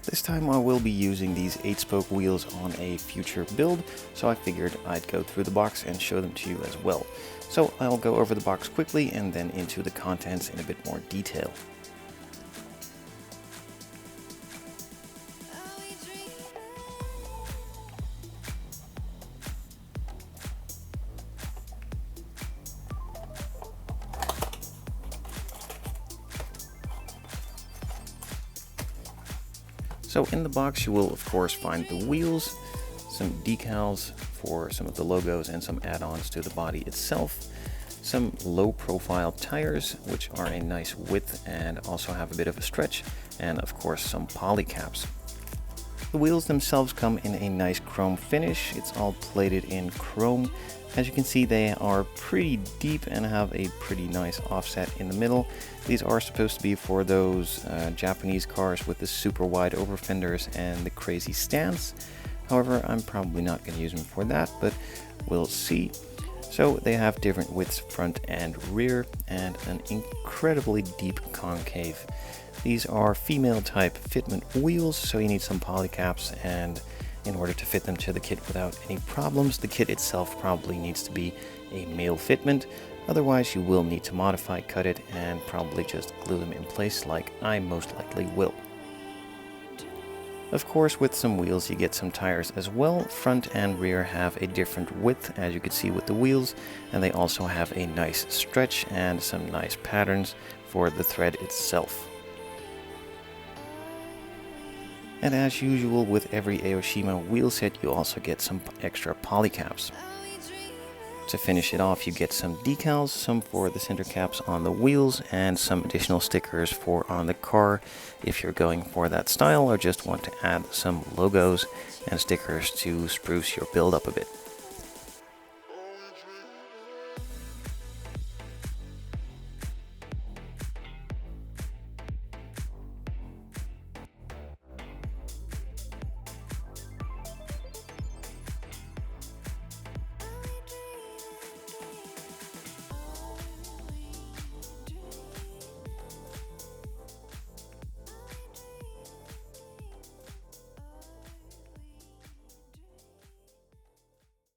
This time I will be using these 8-spoke wheels on a future build, so I figured I'd go through the box and show them to you as well. So I'll go over the box quickly and then into the contents in a bit more detail. So in the box you will of course find the wheels, some decals for some of the logos and some add-ons to the body itself, some low profile tires which are a nice width and also have a bit of a stretch, and of course some poly caps. The wheels themselves come in a nice chrome finish. It's all plated in chrome. As you can see, they are pretty deep and have a pretty nice offset in the middle. These are supposed to be for those Japanese cars with the super wide over fenders and the crazy stance. However, I'm probably not going to use them for that, but we'll see. So they have different widths front and rear and an incredibly deep concave. These are female type fitment wheels, so you need some poly caps, and in order to fit them to the kit without any problems, the kit itself probably needs to be a male fitment. Otherwise you will need to modify, cut it, and probably just glue them in place like I most likely will. Of course, with some wheels you get some tires as well. Front and rear have a different width, as you can see with the wheels, and they also have a nice stretch and some nice patterns for the thread itself. And as usual with every Aoshima wheel set, you also get some extra poly caps. To finish it off, you get some decals, some for the center caps on the wheels, and some additional stickers for on the car if you're going for that style or just want to add some logos and stickers to spruce your build up a bit.